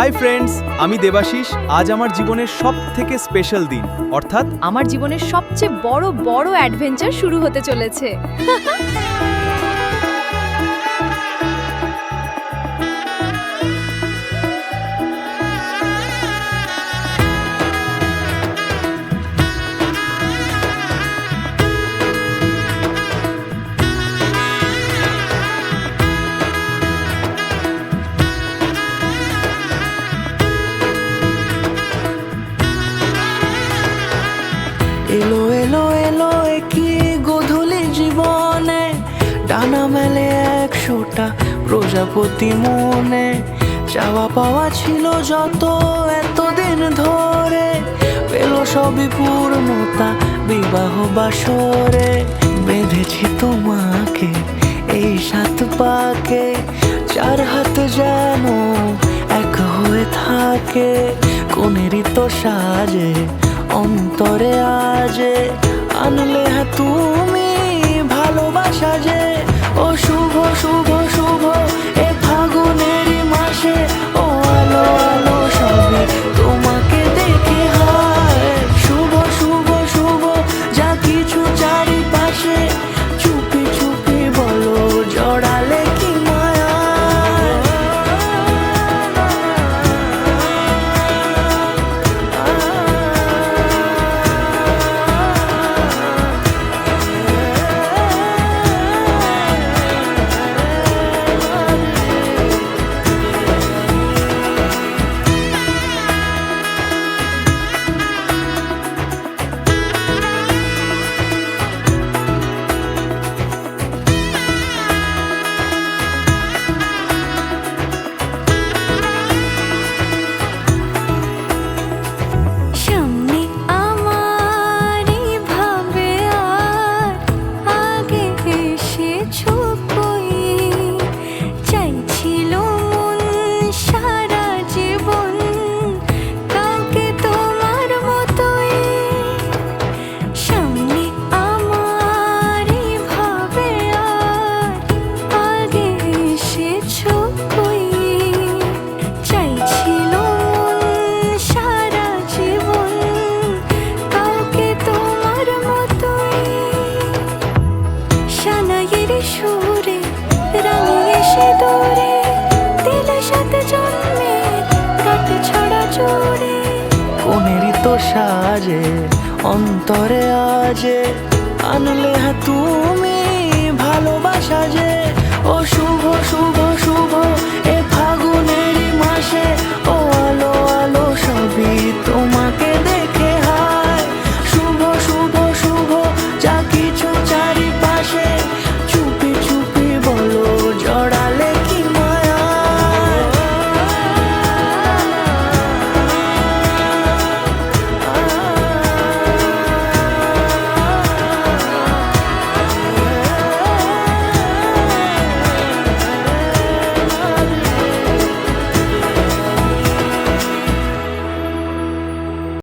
Hi friends, আমি দেবাশিস। আজ আমার জীবনের সবথেকে স্পেশাল দিন, অর্থাৎ আমার জীবনের সবচেয়ে বড় বড় অ্যাডভেঞ্চার শুরু হতে চলেছে। এলো এলো এলো কি গোধূলি জীবনে, ডানা মেলে 100টা প্রজাপতি মনে। চাওয়া পাওয়া ছিল যত এতদিন ধরে, পেল সবই পূর্ণতা বিবাহ বাসরে। বেঁধেছি তোমাকে এই 7 পাকে, 4 হাত যেন এক হয়ে থাকে। কোনেরই তো সাজে অন্তরে আজে, আনলে তুমি ভালোবাসা যে। ও শুভ শুভ শুভ এ ফাগুনেরই মাসে, ও আলো আলো সবে তোমাকে দেখে হায়। শুভ শুভ শুভ যা কিছু চারিপাশে, চুপি চুপি বলো জড়ালে কি মায়া। সামনে আমার ভাবে আর আগে এসেছো কই, চাইছিল মন সারা জীবন কাউকে তোমার মতোই। সামনে আমার ভাবে আর আগে এসেছো কই, চাইছিল মন সারা জীবন কাউকে তোমার মতোই। সানাইয়ের সুরে রাঙিয়ে সে দূরে, দিলে সাথে জন্মের রাত ছড়া জোরে। কোনেরই তো সাজে অন্তরে আজে, আনলে তুমি ভালোবাসা যে। ও শুভ শুভ শুভ